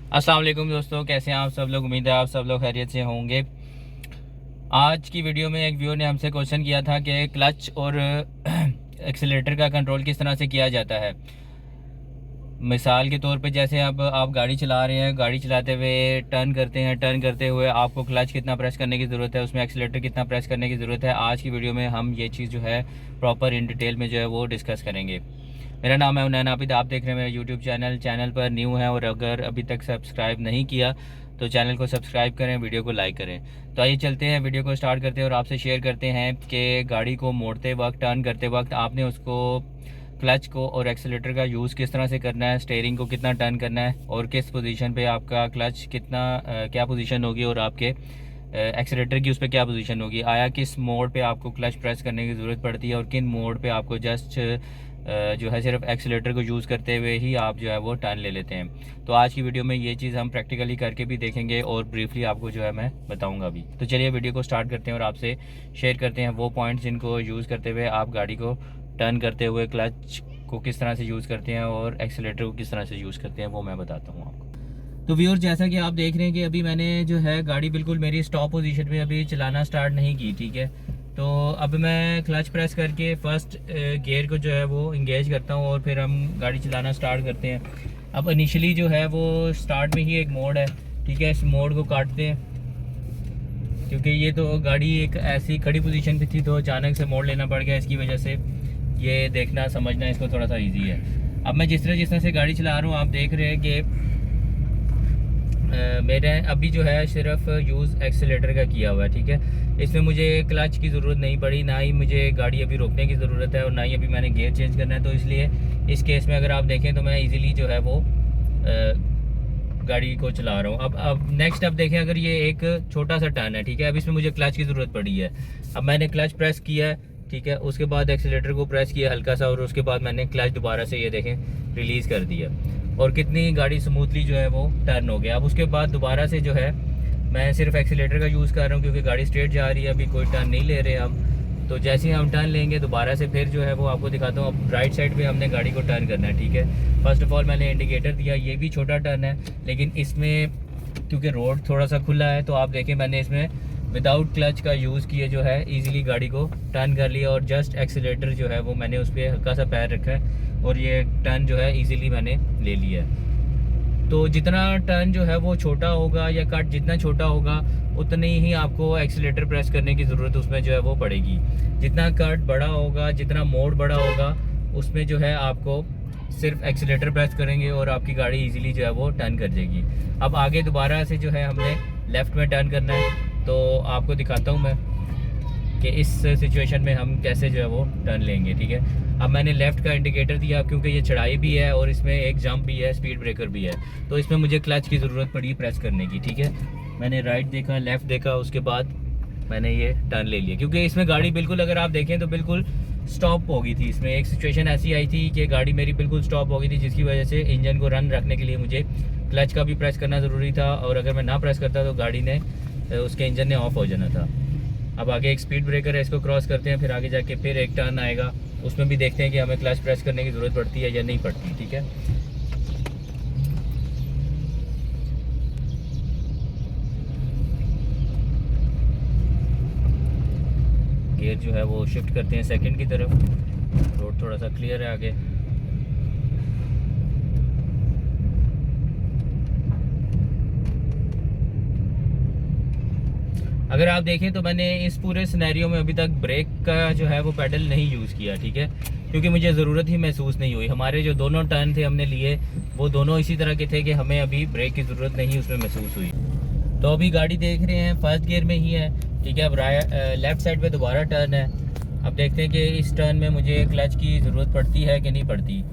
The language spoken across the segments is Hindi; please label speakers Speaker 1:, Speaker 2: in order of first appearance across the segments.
Speaker 1: अस्सलाम वालेकुम दोस्तों, कैसे हैं आप सब लोग। उम्मीद है आप सब लोग खैरियत से होंगे। आज की वीडियो में एक व्यूअर ने हमसे क्वेश्चन किया था कि क्लच और एक्सीलरेटर का कंट्रोल किस तरह से किया जाता है। मिसाल के तौर पे जैसे अब आप गाड़ी चला रहे हैं, गाड़ी चलाते हुए टर्न करते हैं, टर्न करते हुए आपको क्लच कितना प्रेस करने की ज़रूरत है, उसमें एक्सीलरेटर कितना प्रेस करने की ज़रूरत है। आज की वीडियो में हम ये चीज़ जो है प्रॉपर इन डिटेल में जो है वो डिस्कस करेंगे। मेरा नाम है उन्नयन आबिद, आप देख रहे हैं मेरा यूट्यूब चैनल पर न्यू है और अगर अभी तक सब्सक्राइब नहीं किया तो चैनल को सब्सक्राइब करें, वीडियो को लाइक करें। तो आइए चलते हैं, वीडियो को स्टार्ट करते हैं और आपसे शेयर करते हैं कि गाड़ी को मोड़ते वक्त, टर्न करते वक्त आपने उसको क्लच को और एक्सीलरेटर का यूज़ किस तरह से करना है, स्टीयरिंग को कितना टर्न करना है और किस पोजीशन पे आपका क्लच कितना क्या पोजीशन होगी और आपके एक्सीलरेटर की उस पर क्या पोजीशन होगी। आया किस मोड पे आपको क्लच प्रेस करने की ज़रूरत पड़ती है और किन मोड पे आपको जस्ट जो है सिर्फ एक्सीलरेटर को यूज़ करते हुए ही आप जो है वो टर्न ले लेते हैं। तो आज की वीडियो में ये चीज़ हम प्रैक्टिकली करके भी देखेंगे और ब्रीफली आपको जो है मैं बताऊंगा अभी। तो चलिए वीडियो को स्टार्ट करते हैं और आपसे शेयर करते हैं वो पॉइंट्स जिनको यूज़ करते हुए आप गाड़ी को टर्न करते हुए क्लच को किस तरह से यूज़ करते हैं और एक्सीलरेटर को किस तरह से यूज़ करते हैं, वो मैं बताता हूँ आपको। तो व्यूअर, जैसा कि आप देख रहे हैं कि अभी मैंने जो है गाड़ी बिल्कुल मेरी स्टॉप पोजीशन पे अभी चलाना स्टार्ट नहीं की, ठीक है। तो अब मैं क्लच प्रेस करके फर्स्ट गियर को जो है वो इंगेज करता हूँ और फिर हम गाड़ी चलाना स्टार्ट करते हैं। अब इनिशियली जो है वो स्टार्ट में ही एक मोड है, ठीक है। इस मोड को काटते हैं क्योंकि ये तो गाड़ी एक ऐसी खड़ी पोजीशन पे थी तो अचानक से मोड़ लेना पड़ गया, इसकी वजह से ये देखना समझना इसको थोड़ा सा इजी है। अब मैं जिस तरह से गाड़ी चला रहा हूँ आप देख रहे हैं कि मेरे अभी जो है सिर्फ यूज़ एक्सीलरेटर का किया हुआ है, ठीक है। इसमें मुझे क्लच की ज़रूरत नहीं पड़ी, ना ही मुझे गाड़ी अभी रोकने की ज़रूरत है और ना ही अभी मैंने गियर चेंज करना है। तो इसलिए इस केस में अगर आप देखें तो मैं इजीली जो है वो गाड़ी को चला रहा हूँ। अब नेक्स्ट अब देखें, अगर ये एक छोटा सा टर्न है, ठीक है। अब इसमें मुझे क्लच की ज़रूरत पड़ी है। अब मैंने क्लच प्रेस किया है, ठीक है। उसके बाद एक्सीलरेटर को प्रेस किया हल्का सा और उसके बाद मैंने क्लच दोबारा से ये देखें रिलीज़ कर दिया और कितनी गाड़ी स्मूथली जो है वो टर्न हो गया। अब उसके बाद दोबारा से जो है मैं सिर्फ एक्सीलरेटर का यूज़ कर रहा हूँ क्योंकि गाड़ी स्ट्रेट जा रही है, अभी कोई टर्न नहीं ले रहे हम। तो जैसे ही हम टर्न लेंगे दोबारा से फिर जो है वो आपको दिखाता हूँ। अब राइट साइड पे हमने गाड़ी को टर्न करना है, ठीक है। फर्स्ट ऑफ ऑल मैंने इंडिकेटर दिया, ये भी छोटा टर्न है लेकिन इसमें क्योंकि रोड थोड़ा सा खुला है तो आप देखें मैंने इसमें विदाउट क्लच का यूज़ किए जो है इजीली गाड़ी को टर्न कर लिया और जस्ट एक्सीलरेटर जो है वो मैंने उस पर हल्का सा पैर रखा है और ये टर्न जो है इजीली मैंने ले लिया है। तो जितना टर्न जो है वो छोटा होगा या कट जितना छोटा होगा उतनी ही आपको एक्सीलरेटर प्रेस करने की ज़रूरत उसमें जो है वो पड़ेगी। जितना कट बड़ा होगा, जितना मोड़ बड़ा होगा, उसमें जो है आपको सिर्फ एक्सीलरेटर प्रेस करेंगे और आपकी गाड़ी इजीली जो है वो टर्न कर जाएगी। अब आगे दोबारा से जो है हमने लेफ़्ट में टर्न करना है, तो आपको दिखाता हूँ मैं कि इस सिचुएशन में हम कैसे जो है वो टर्न लेंगे, ठीक है। अब मैंने लेफ़्ट का इंडिकेटर दिया क्योंकि ये चढ़ाई भी है और इसमें एक जंप भी है, स्पीड ब्रेकर भी है, तो इसमें मुझे क्लच की ज़रूरत पड़ी प्रेस करने की, ठीक है। मैंने राइट देखा, लेफ़्ट देखा, उसके बाद मैंने ये टर्न ले लिया क्योंकि इसमें गाड़ी बिल्कुल अगर आप देखें तो बिल्कुल स्टॉप हो गई थी। इसमें एक सिचुएशन ऐसी आई थी कि गाड़ी मेरी बिल्कुल स्टॉप हो गई थी जिसकी वजह से इंजन को रन रखने के लिए मुझे क्लच का भी प्रेस करना ज़रूरी था और अगर मैं ना प्रेस करता तो गाड़ी ने उसके इंजन ने ऑफ हो जाना था। अब आगे एक स्पीड ब्रेकर है, इसको क्रॉस करते हैं, फिर आगे जाके फिर एक टर्न आएगा, उसमें भी देखते हैं कि हमें क्लच प्रेस करने की ज़रूरत पड़ती है या नहीं पड़ती, ठीक है। गियर जो है वो शिफ्ट करते हैं सेकंड की तरफ, रोड थोड़ा सा क्लियर है आगे। अगर आप देखें तो मैंने इस पूरे सिनेरियो में अभी तक ब्रेक का जो है वो पेडल नहीं यूज़ किया, ठीक है, क्योंकि मुझे ज़रूरत ही महसूस नहीं हुई। हमारे जो दोनों टर्न थे हमने लिए वो दोनों इसी तरह के थे कि हमें अभी ब्रेक की ज़रूरत नहीं उसमें महसूस हुई। तो अभी गाड़ी देख रहे हैं फर्स्ट गियर में ही है, ठीक है। अब लेफ़्ट साइड पे दोबारा टर्न है। अब देखते हैं कि इस टर्न में मुझे क्लच की ज़रूरत पड़ती है कि नहीं पड़ती।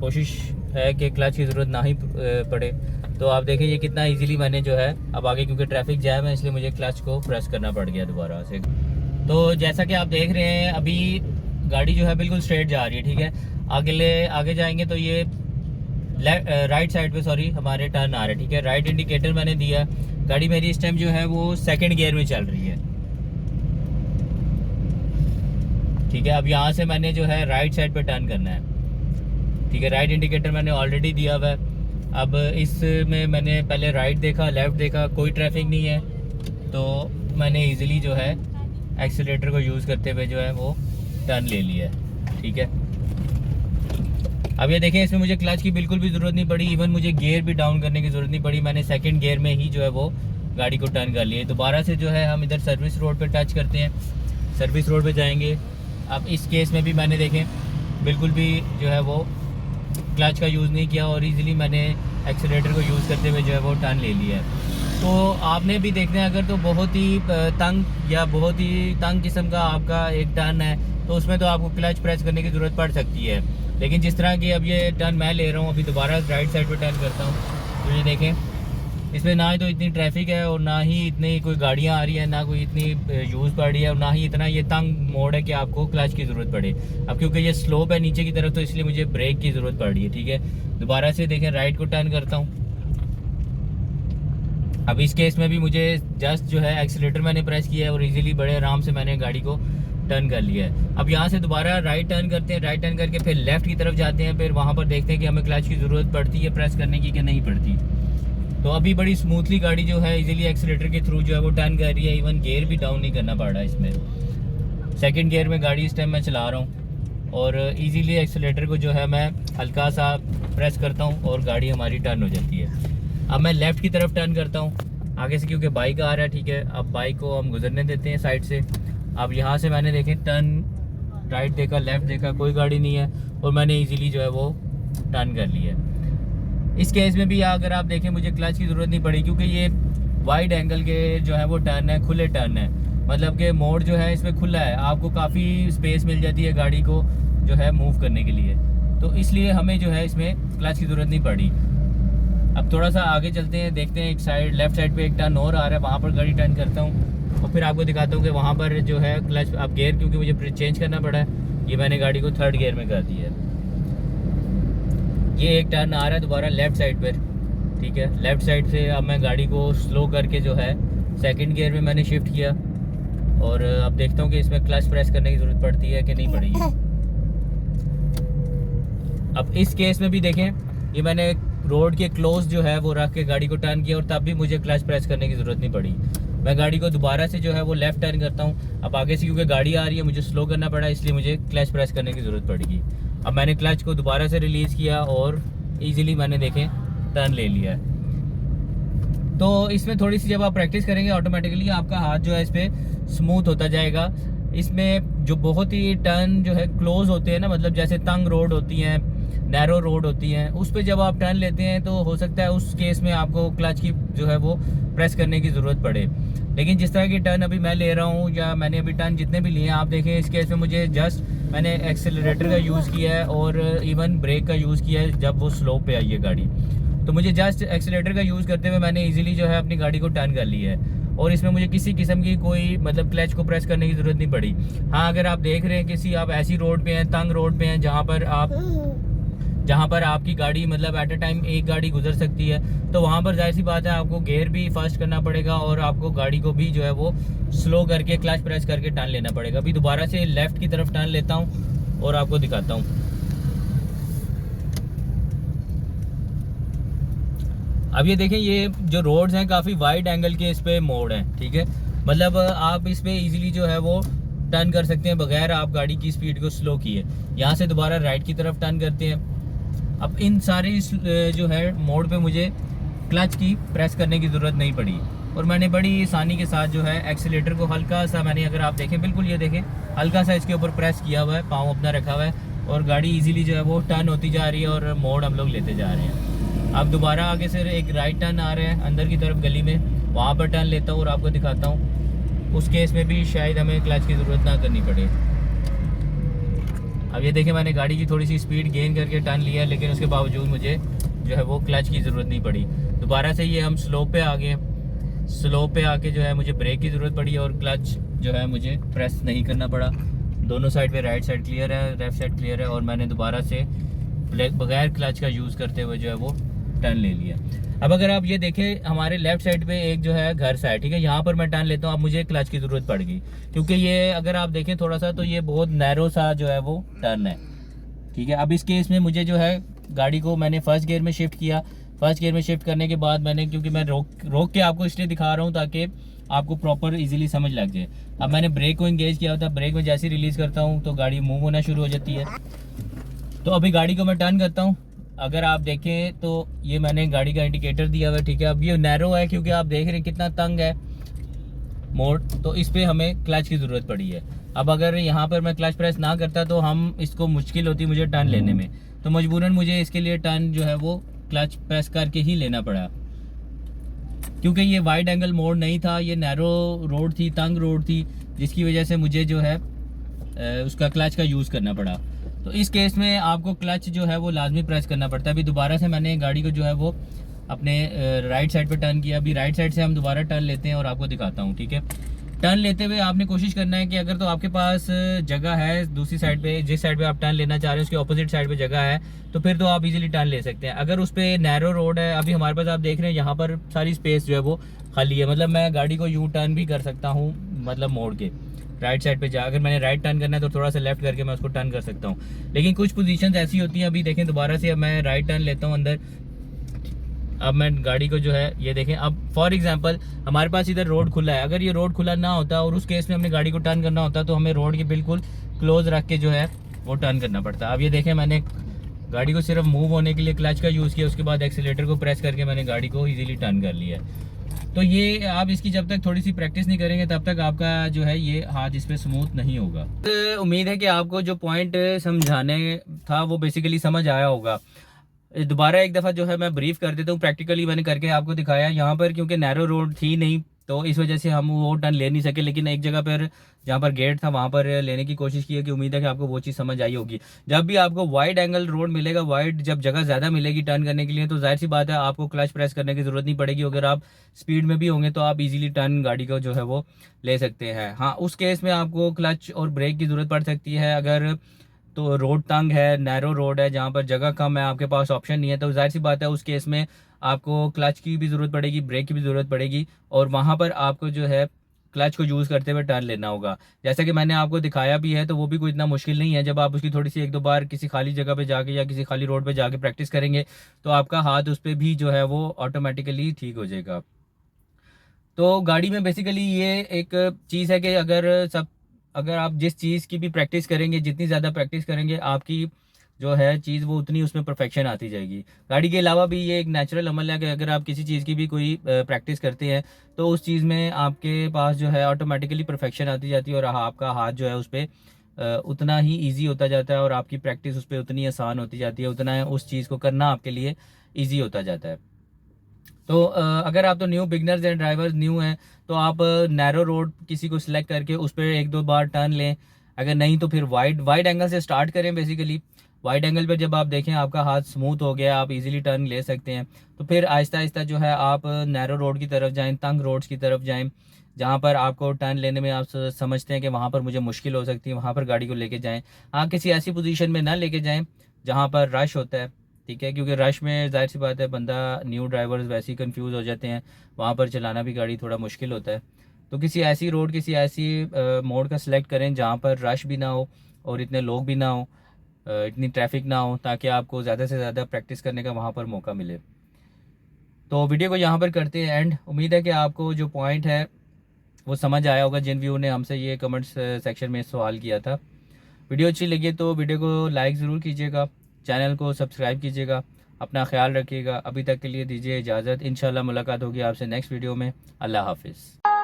Speaker 1: कोशिश है कि क्लच की ज़रूरत ना ही पड़े। तो आप देखें ये कितना इजीली मैंने जो है अब आगे क्योंकि ट्रैफिक जैम है इसलिए मुझे क्लच को प्रेस करना पड़ गया दोबारा से। तो जैसा कि आप देख रहे हैं अभी गाड़ी जो है बिल्कुल स्ट्रेट जा रही है, ठीक है। आगे जाएंगे तो ये राइट साइड पे हमारे टर्न आ रहे हैं, ठीक है। राइट इंडिकेटर मैंने दिया, गाड़ी मेरी इस टाइम जो है वो सेकंड गियर में चल रही है, ठीक है। अब यहाँ से मैंने जो है राइट साइड पे टर्न करना है, ठीक है। राइट इंडिकेटर मैंने ऑलरेडी दिया हुआ है अब इसमें मैंने पहले राइट देखा, लेफ़्ट देखा, कोई ट्रैफिक नहीं है, तो मैंने इजीली जो है एक्सीलेटर को यूज़ करते हुए जो है वो टर्न ले लिया है। ठीक है, अब ये देखें, इसमें मुझे क्लच की बिल्कुल भी ज़रूरत नहीं पड़ी, इवन मुझे गियर भी डाउन करने की ज़रूरत नहीं पड़ी। मैंने सेकंड गियर में ही जो है वो गाड़ी को टर्न कर लिया। दोबारा से जो है हम इधर सर्विस रोड पे टच करते हैं, सर्विस रोड पे जाएंगे। अब इस केस में भी मैंने देखें बिल्कुल भी जो है वो क्लच का यूज़ नहीं किया और इजीली मैंने एक्सीलेटर को यूज़ करते हुए जो है वो टर्न ले लिया है। तो आपने भी देखना है, अगर तो बहुत ही तंग या बहुत ही तंग किस्म का आपका एक टर्न है तो उसमें तो आपको क्लच प्रेस करने की ज़रूरत पड़ सकती है। लेकिन जिस तरह की अब ये टर्न मैं ले रहा हूँ, अभी दोबारा राइट साइड पर टर्न करता हूँ, तो ये देखें इसमें ना ही तो इतनी ट्रैफिक है और ना ही इतनी कोई गाड़ियाँ आ रही है, ना कोई इतनी यूज़ पड़ रही है और ना ही इतना ये तंग मोड़ है कि आपको क्लच की ज़रूरत पड़े। अब क्योंकि ये स्लोप है नीचे की तरफ, तो इसलिए मुझे ब्रेक की ज़रूरत पड़ रही है। ठीक है, दोबारा से देखें राइट को टर्न करता हूँ। अब इस केस में भी मुझे जस्ट जो है एक्सीलेटर मैंने प्रेस किया है और इजीली बड़े आराम से मैंने गाड़ी को टर्न कर लिया है। अब यहाँ से दोबारा राइट टर्न करते हैं, राइट टर्न करके फिर लेफ़्ट की तरफ जाते हैं, फिर वहाँ पर देखते हैं कि हमें क्लच की ज़रूरत पड़ती है प्रेस करने की कि नहीं पड़ती। तो अभी बड़ी स्मूथली गाड़ी जो है इजीली एक्सीलेटर के थ्रू जो है वो टर्न कर रही है, इवन गियर भी डाउन नहीं करना पड़ रहा है इसमें। सेकंड गियर में गाड़ी इस टाइम मैं चला रहा हूँ और इजीली एक्सीलेटर को जो है मैं हल्का सा प्रेस करता हूँ और गाड़ी हमारी टर्न हो जाती है। अब मैं लेफ़्ट की तरफ टर्न करता हूँ आगे से, क्योंकि बाइक आ रहा है। ठीक है, अब बाइक को हम गुजरने देते हैं साइड से। अब यहाँ से मैंने देखें टर्न राइट देखा, लेफ़्ट देखा, कोई गाड़ी नहीं है और मैंने ईजीली जो है वो टर्न कर लिया। इस केस में भी अगर आप देखें मुझे क्लच की ज़रूरत नहीं पड़ी, क्योंकि ये वाइड एंगल के जो है वो टर्न है, खुले टर्न है, मतलब कि मोड़ जो है इसमें खुला है, आपको काफ़ी स्पेस मिल जाती है गाड़ी को जो है मूव करने के लिए। तो इसलिए हमें जो है इसमें क्लच की ज़रूरत नहीं पड़ी। अब थोड़ा सा आगे चलते हैं, देखते हैं एक साइड लेफ़्ट साइड पे एक टर्न और आ रहा है, वहाँ पर गाड़ी टर्न करता हूँ और फिर आपको दिखाता हूँ कि वहाँ पर जो है क्लच, अब गियर क्योंकि मुझे चेंज करना पड़ा है, ये मैंने गाड़ी को थर्ड गियर में कर दिया है। ये एक टर्न आ रहा है दोबारा लेफ़्ट साइड पर। ठीक है, लेफ़्ट साइड से अब मैं गाड़ी को स्लो करके जो है सेकंड गियर में मैंने शिफ्ट किया और अब देखता हूँ कि इसमें क्लच प्रेस करने की ज़रूरत पड़ती है कि नहीं पड़ेगी। अब इस केस में भी देखें, ये मैंने रोड के क्लोज जो है वो रख के गाड़ी को टर्न किया और तब भी मुझे क्लच प्रेस करने की ज़रूरत नहीं पड़ी। मैं गाड़ी को दोबारा से जो है वो लेफ़्ट टर्न करता हूँ। अब आगे से क्योंकि गाड़ी आ रही है मुझे स्लो करना पड़ा, इसलिए मुझे क्लच प्रेस करने की ज़रूरत पड़ेगी। अब मैंने क्लच को दोबारा से रिलीज़ किया और ईजिली मैंने देखें टर्न ले लिया है। तो इसमें थोड़ी सी जब आप प्रैक्टिस करेंगे ऑटोमेटिकली आपका हाथ जो है इस पर स्मूथ होता जाएगा। इसमें जो बहुत ही टर्न जो है क्लोज होते हैं ना, मतलब जैसे तंग रोड होती हैं, नैरो रोड होती हैं, उस पे जब आप टर्न लेते हैं तो हो सकता है उस केस में आपको क्लच की जो है वो प्रेस करने की ज़रूरत पड़े। लेकिन जिस तरह की टर्न अभी मैं ले रहा हूँ या मैंने अभी टर्न जितने भी लिए हैं, आप देखें इस केस में मुझे जस्ट मैंने एक्सेलरेटर का यूज़ किया है और इवन ब्रेक का यूज़ किया है जब वो स्लोप पे आई है गाड़ी। तो मुझे जस्ट एक्सेलरेटर का यूज़ करते हुए मैंने ईजिली जो है अपनी गाड़ी को टर्न कर लिया है और इसमें मुझे किसी किस्म की कोई मतलब क्लच को प्रेस करने की ज़रूरत नहीं पड़ी। हाँ, अगर आप देख रहे हैं किसी आप ऐसी रोड पे हैं, तंग रोड पे हैं, जहाँ पर आपकी गाड़ी मतलब एट अ टाइम एक गाड़ी गुजर सकती है, तो वहाँ पर जाहिर सी बात है आपको गियर भी फर्स्ट करना पड़ेगा और आपको गाड़ी को भी जो है वो स्लो करके क्लच प्रेस करके टर्न लेना पड़ेगा। अभी दोबारा से लेफ़्ट की तरफ टर्न लेता हूँ और आपको दिखाता हूँ। अब ये देखें, ये जो रोड्स हैं काफ़ी वाइड एंगल के इस पे मोड़ हैं। ठीक है, मतलब आप इस पे इजीली जो है वो टर्न कर सकते हैं बगैर आप गाड़ी की स्पीड को स्लो किए। यहाँ से दोबारा राइट की तरफ टर्न करते हैं। अब इन सारे जो है मोड़ पे मुझे क्लच की प्रेस करने की ज़रूरत नहीं पड़ी और मैंने बड़ी आसानी के साथ जो है एक्सीलेटर को हल्का सा, मैंने अगर आप देखें बिल्कुल ये देखें हल्का सा इसके ऊपर प्रेस किया हुआ है, पाँव अपना रखा हुआ है और गाड़ी इजीली जो है वो टर्न होती जा रही है और मोड़ हम लोग लेते जा रहे हैं। अब दोबारा आगे से एक राइट टर्न आ रहा है अंदर की तरफ गली में, वहाँ पर टर्न लेता हूँ और आपको दिखाता हूँ। उस केस में भी शायद हमें क्लच की ज़रूरत ना करनी पड़े। अब ये देखें, मैंने गाड़ी की थोड़ी सी स्पीड गेन करके टर्न लिया, लेकिन उसके बावजूद मुझे जो है वो क्लच की ज़रूरत नहीं पड़ी। दोबारा से ये हम स्लोप पे आ गए, स्लोप पे आके जो है मुझे ब्रेक की ज़रूरत पड़ी और क्लच जो है मुझे प्रेस नहीं करना पड़ा। दोनों साइड पे राइट साइड क्लियर है, लेफ्ट साइड क्लियर है और मैंने दोबारा से बगैर क्लच का यूज़ करते हुए जो है वो टर्न ले लिया। अब अगर आप ये देखें हमारे लेफ्ट साइड पे एक जो है घर सा है, ठीक है, यहाँ पर मैं टर्न लेता हूँ। अब मुझे क्लच की ज़रूरत पड़ गई क्योंकि ये अगर आप देखें थोड़ा सा तो ये बहुत नैरो सा जो है वो टर्न है। ठीक है, अब इस केस में मुझे जो है गाड़ी को मैंने फर्स्ट गियर में शिफ्ट किया, फर्स्ट गियर में शिफ्ट करने के बाद मैंने, क्योंकि मैं रोक के आपको इसलिए दिखा रहा हूँ ताकि आपको प्रॉपर इजीली समझ लग जाए। अब मैंने ब्रेक को इंगेज किया था, ब्रेक में जैसे ही रिलीज़ करता हूँ तो गाड़ी मूव होना शुरू हो जाती है। तो अभी गाड़ी को मैं टर्न करता हूँ। अगर आप देखें तो ये मैंने गाड़ी का इंडिकेटर दिया हुआ है, ठीक है। अब ये नैरो है क्योंकि आप देख रहे हैं कितना तंग है मोड़, तो इस पर हमें क्लच की ज़रूरत पड़ी है। अब अगर यहाँ पर मैं क्लच प्रेस ना करता तो हम इसको मुश्किल होती मुझे टर्न लेने में, तो मजबूरन मुझे इसके लिए टर्न जो है वो क्लच प्रेस करके ही लेना पड़ा, क्योंकि ये वाइड एंगल मोड़ नहीं था, ये नैरो रोड थी, तंग रोड थी, जिसकी वजह से मुझे जो है उसका क्लच का यूज़ करना पड़ा। तो इस केस में आपको क्लच जो है वो लाजमी प्रेस करना पड़ता है। अभी दोबारा से मैंने गाड़ी को जो है वो अपने राइट साइड पे टर्न किया। अभी राइट साइड से हम दोबारा टर्न लेते हैं और आपको दिखाता हूँ, ठीक है। टर्न लेते हुए आपने कोशिश करना है कि अगर तो आपके पास जगह है दूसरी साइड पे, जिस साइड पे आप टर्न लेना चाह रहे हैं उसके ऑपोजिट साइड पे जगह है, तो फिर तो आप इजीली टर्न ले सकते हैं। अगर उस पर नैरो रोड है, अभी हमारे पास आप देख रहे हैं यहाँ पर सारी स्पेस जो है वो खाली है, मतलब मैं गाड़ी को यू टर्न भी कर सकता हूँ, मतलब मोड़ के राइट साइड पे जा, अगर मैंने राइट टर्न करना है तो थोड़ा सा लेफ्ट करके मैं उसको टर्न कर सकता हूँ। लेकिन कुछ पोजीशंस ऐसी होती हैं, अभी देखें दोबारा से अब मैं राइट टर्न लेता हूँ अंदर। अब मैं गाड़ी को जो है ये देखें, अब फॉर एग्जांपल हमारे पास इधर रोड खुला है, अगर ये रोड खुला ना होता और उस केस में हमने गाड़ी को टर्न करना होता तो हमें रोड के बिल्कुल क्लोज रख के जो है वो टर्न करना पड़ता। अब ये देखें मैंने गाड़ी को सिर्फ मूव होने के लिए क्लच का यूज़ किया, उसके बाद एक्सीलेटर को प्रेस करके मैंने गाड़ी को ईजिली टर्न कर लिया। तो ये आप इसकी जब तक थोड़ी सी प्रैक्टिस नहीं करेंगे तब तक आपका जो है ये हाथ इस पर स्मूथ नहीं होगा। तो उम्मीद है कि आपको जो पॉइंट समझाने था वो बेसिकली समझ आया होगा। दोबारा एक दफ़ा जो है मैं ब्रीफ कर देता हूँ, प्रैक्टिकली मैंने करके आपको दिखाया। यहाँ पर क्योंकि नैरो रोड थी नहीं तो इस वजह से हम वो टर्न ले नहीं सके, लेकिन एक जगह पर जहाँ पर गेट था वहाँ पर लेने की कोशिश की है, कि उम्मीद है कि आपको वो चीज़ समझ आई होगी। जब भी आपको वाइड एंगल रोड मिलेगा, वाइड जब जगह ज़्यादा मिलेगी टर्न करने के लिए, तो जाहिर सी बात है आपको क्लच प्रेस करने की ज़रूरत नहीं पड़ेगी। अगर आप स्पीड में भी होंगे तो आप इजीली टर्न गाड़ी को जो है वो ले सकते हैं। हाँ, उस केस में आपको क्लच और ब्रेक की ज़रूरत पड़ सकती है। अगर तो रोड तंग है, नैरो रोड है, जहाँ पर जगह कम है, आपके पास ऑप्शन नहीं है, तो जाहिर सी बात है उस केस में आपको क्लच की भी ज़रूरत पड़ेगी, ब्रेक की भी ज़रूरत पड़ेगी, और वहाँ पर आपको जो है क्लच को यूज़ करते हुए टर्न लेना होगा। जैसा कि मैंने आपको दिखाया भी है, तो वो भी कोई इतना मुश्किल नहीं है। जब आप उसकी थोड़ी सी एक दो बार किसी खाली जगह पे जाके या किसी खाली रोड पे जाके प्रैक्टिस करेंगे तो आपका हाथ उस पर भी जो है वो ऑटोमेटिकली ठीक हो जाएगा। तो गाड़ी में बेसिकली ये एक चीज़ है कि अगर आप जिस चीज़ की भी प्रैक्टिस करेंगे, जितनी ज़्यादा प्रैक्टिस करेंगे, आपकी जो है चीज़ वो उतनी उसमें परफेक्शन आती जाएगी। गाड़ी के अलावा भी ये एक नेचुरल अमल है कि अगर आप किसी चीज़ की भी कोई प्रैक्टिस करते हैं तो उस चीज़ में आपके पास जो है ऑटोमेटिकली परफेक्शन आती जाती है, और आपका हाथ जो है उस पर उतना ही ईजी होता जाता है, और आपकी प्रैक्टिस उस पर उतनी आसान होती जाती है, उतना उस चीज़ को करना आपके लिए ईजी होता जाता है। तो अगर आप तो new beginners and drivers new हैं तो आप नैरो रोड किसी को सिलेक्ट करके उस पर एक दो बार टर्न लें। अगर नहीं तो फिर वाइड एंगल से स्टार्ट करें। बेसिकली वाइड एंगल पर जब आप देखें आपका हाथ स्मूथ हो गया, आप इजीली टर्न ले सकते हैं, तो फिर आहिस्ता आहिस्ता जो है आप नैरो रोड की तरफ जाएं, तंग रोड्स की तरफ जाएं, जहाँ पर आपको टर्न लेने में आप समझते हैं कि वहाँ पर मुझे मुश्किल हो सकती है, वहाँ पर गाड़ी को लेके जाएँ। हाँ, किसी ऐसी पोजीशन में ना लेके जाएँ जहाँ पर रश होता है, ठीक है, क्योंकि रश में जाहिर सी बात है बंदा, न्यू ड्राइवर्स वैसे ही कंफ्यूज हो जाते हैं, वहाँ पर चलाना भी गाड़ी थोड़ा मुश्किल होता है। तो किसी ऐसी रोड, किसी ऐसी मोड का सिलेक्ट करें जहाँ पर रश भी ना हो और इतने लोग भी ना हो, इतनी ट्रैफिक ना हो, ताकि आपको ज़्यादा से ज़्यादा प्रैक्टिस करने का वहाँ पर मौका मिले। तो वीडियो को यहाँ पर करते हैं एंड। उम्मीद है कि आपको जो पॉइंट है वो समझ आया होगा, जिन व्यू ने हमसे ये कमेंट्स सेक्शन में सवाल किया था। वीडियो अच्छी लगी तो वीडियो को लाइक ज़रूर कीजिएगा, चैनल को सब्सक्राइब कीजिएगा, अपना ख्याल रखिएगा। अभी तक के लिए दीजिए इजाज़त, इंशाल्लाह मुलाकात होगी आपसे नेक्स्ट वीडियो में। अल्लाह हाफिज़।